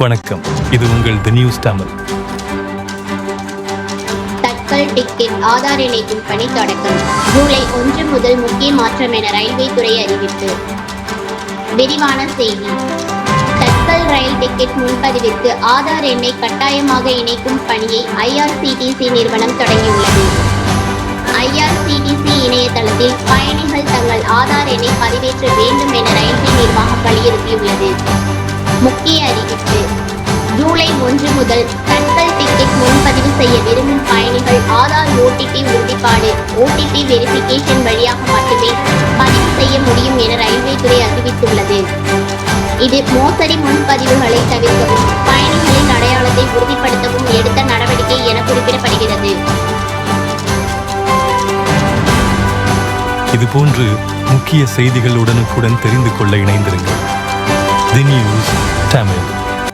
வணக்கம், இது உங்கள் தி நியூஸ் தமிழ். தட்கல் டிக்கெட் ஆதார் இணைக்கும் பணி தொடக்கம். ஜூலை 1 முதல் முக்கிய மாற்றம் என ரயில்வே துறை அறிவிப்பு. விரிவான செய்தி. தட்கல் ரயில் டிக்கெட் முன்பதிவிற்கு ஆதார் எண்ணை கட்டாயமாக இணைக்கும் பணியை ஐஆர்சிடிசி நிறுவனம் தொடங்கியுள்ளது. ஐஆர்சிடிசி இணையதளத்தில் பயணிகள் தங்கள் ஆதார் எண்ணை பதிவேற்ற வேண்டும் என ரயில்வே நிர்வாகம் வலியுறுத்தியுள்ளது. முக்கிய அறிவிப்பு. ஜூலை 1 முதல் தட்கல் டிக்கெட் முன்பதிவு செய்ய விரும்பும் பயணிகள் ஆதார் ஓடிபி உறுதிப்பாடு வெரிஃபிகேஷன் வழியாக மட்டுமே பதிவு செய்ய முடியும் என ரயில்வே துறை அறிவித்துள்ளது. இது மோசடி முன்பதிவுகளை தவிர்க்கவும் பயணிகளின் அடையாளத்தை உறுதிப்படுத்தவும் எடுத்த நடவடிக்கை என குறிப்பிடப்படுகிறது. இதுபோன்று முக்கிய செய்திகள் உடனுக்குடன் தெரிந்து கொள்ள இணைந்திருங்கள். தி நியூஸ் தமிழ்.